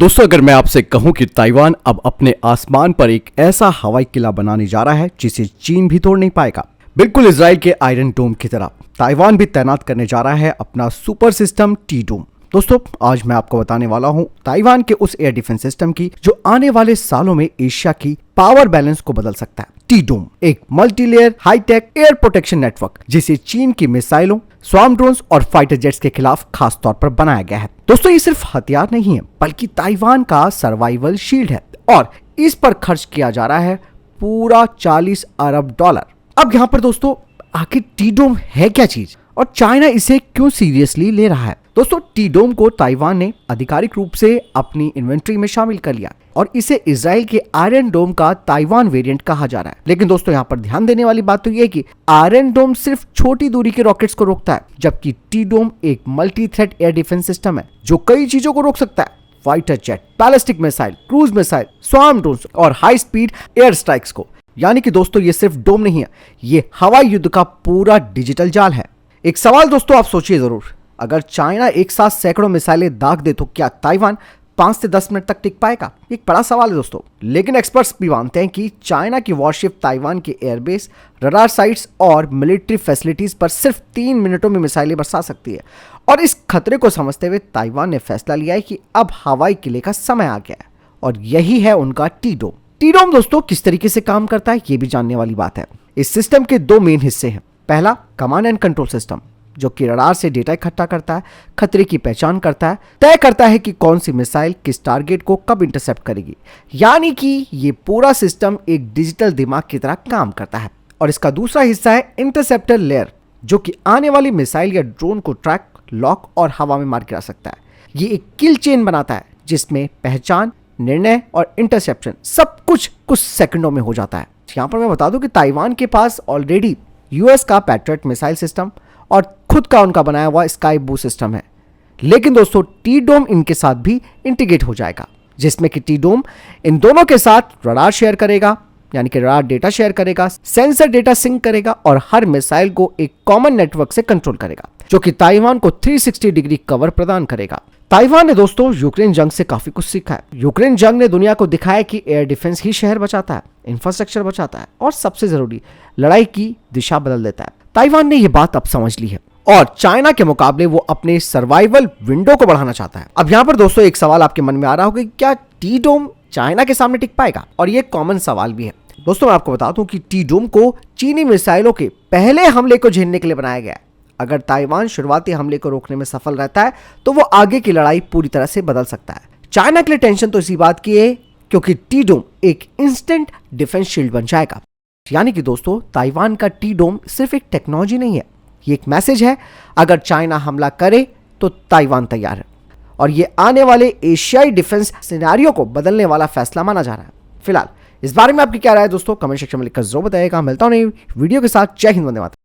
दोस्तों, अगर मैं आपसे कहूं कि ताइवान अब अपने आसमान पर एक ऐसा हवाई किला बनाने जा रहा है जिसे चीन भी तोड़ नहीं पाएगा, बिल्कुल इजराइल के आयरन डोम की तरह ताइवान भी तैनात करने जा रहा है अपना सुपर सिस्टम टी डोम। दोस्तों, आज मैं आपको बताने वाला हूं ताइवान के उस एयर डिफेंस सिस्टम की जो आने वाले सालों में एशिया की पावर बैलेंस को बदल सकता है। टी डोम एक multilayer hi tech air protection network जिसे चीन की मिसाइलों, स्वार्म ड्रोन्स और फाइटर जेट्स के खिलाफ खास तौर पर बनाया गया है। दोस्तों, ये सिर्फ हथियार नहीं है बल्कि ताइवान का सर्वाइवल शील्ड है और इस पर खर्च किया जा रहा है पूरा 40 अरब डॉलर। अब यहाँ पर दोस्तों, आखिर टी डोम है क्या चीज और चाइना इसे क्यों सीरियसली ले रहा है? दोस्तों, टी डोम को ताइवान ने आधिकारिक रूप से अपनी इन्वेंट्री में शामिल कर लिया और इसे इजराइल के आयरन डोम का ताइवान वेरिएंट कहा जा रहा है। लेकिन दोस्तों, यहाँ पर ध्यान देने वाली बात तो यह है कि आयरन डोम सिर्फ छोटी दूरी के रॉकेट्स को रोकता है, जबकि टी डोम एक multi threat air defence system है जो कई चीजों को रोक सकता है। Fighter jet, ballistic missile, cruise missile, swarm drones और हाई स्पीड एयर स्ट्राइक्स को। यानी कि दोस्तों, ये सिर्फ डोम नहीं है, ये हवाई युद्ध का पूरा डिजिटल जाल है। एक सवाल दोस्तों, आप सोचिए जरूर, अगर चाइना एक साथ सैकड़ों मिसाइलें दाग दे तो क्या ताइवान 5 से 10 मिनट तक टिक पाएगा? एक बड़ा सवाल है दोस्तों। लेकिन एक्सपर्ट्स भी मानते हैं कि चाइना की वॉरशिप ताइवान के एयरबेस, रडार साइट्स और मिलिट्री फैसिलिटीज पर सिर्फ 3 मिनटों में मिसाइलें बरसा सकती है। और इस खतरे को समझते हुए ताइवान ने फैसला लिया है कि अब हवाई किले का समय आ गया है और यही है उनका टी डोम। टी डोम दोस्तों किस तरीके से काम करता है, ये भी जानने वाली बात है। इस सिस्टम के 2 मेन हिस्से हैं। पहला, कमांड एंड कंट्रोल सिस्टम, जो कि रडार से डेटा इकट्ठा करता है, खतरे की पहचान करता है, तय करता है कि कौन सी मिसाइल किस टारगेट को कब इंटरसेप्ट करेगी। यानी कि ये पूरा सिस्टम एक डिजिटल दिमाग की तरह काम करता है। और इसका दूसरा हिस्सा है इंटरसेप्टर लेयर, जो कि आने वाली मिसाइल या ड्रोन को ट्रैक, लॉक और हवा में मार गिरा सकता है। ये एक किल चेन बनाता है जिसमें पहचान, निर्णय और इंटरसेप्शन सब कुछ सेकंडों में हो जाता है। यहां पर मैं बता दूं कि ताइवान के पास ऑलरेडी यूएस का पैट्रियट मिसाइल सिस्टम और खुद का उनका बनाया हुआ स्काई ब्लू सिस्टम है। लेकिन दोस्तों, टी डोम इनके साथ भी इंटीग्रेट हो जाएगा, जिसमें कि टी डोम इन दोनों के साथ रडार शेयर करेगा, यानी कि रडार डेटा शेयर करेगा, सेंसर डेटा सिंक करेगा और हर मिसाइल को एक कॉमन नेटवर्क से कंट्रोल करेगा, जो कि ताइवान को 360 डिग्री कवर प्रदान करेगा। ताइवान ने दोस्तों यूक्रेन जंग से काफी कुछ सीखा है। यूक्रेन जंग ने दुनिया को दिखाया कि एयर डिफेंस ही शहर बचाता है, इंफ्रास्ट्रक्चर बचाता है और सबसे जरूरी, लड़ाई की दिशा बदल देता है। ताइवान ने यह बात अब समझ ली है और चाइना के मुकाबले वो अपने सर्वाइवल विंडो को बढ़ाना चाहता है। अब यहाँ पर दोस्तों एक सवाल आपके मन में आ रहा होगा कि क्या टी डोम चाइना के सामने टिक पाएगा? और ये कॉमन सवाल भी है। दोस्तों, मैं आपको बता दूं कि टी डोम को चीनी मिसाइलों के पहले हमले को झेलने के लिए बनाया गया है। अगर ताइवान शुरुआती हमले को रोकने में सफल रहता है तो वो आगे की लड़ाई पूरी तरह से बदल सकता है। चाइना के लिए टेंशन तो इसी बात की है क्योंकि टी डोम एक इंस्टेंट डिफेंस शील्ड बन जाएगा। यानी कि दोस्तों, ताइवान का टी डोम सिर्फ एक टेक्नोलॉजी नहीं है, ये एक मैसेज है। अगर चाइना हमला करे तो ताइवान तैयार है और ये आने वाले एशियाई डिफेंस सिनेरियो को बदलने वाला फैसला माना जा रहा है। फिलहाल इस बारे में आपकी क्या राय है दोस्तों? कमेंट सेक्शन में लिखकर जरूर बताइएगा। मिलता हूं नई वीडियो के साथ। जय हिंद, वंदे मातरम।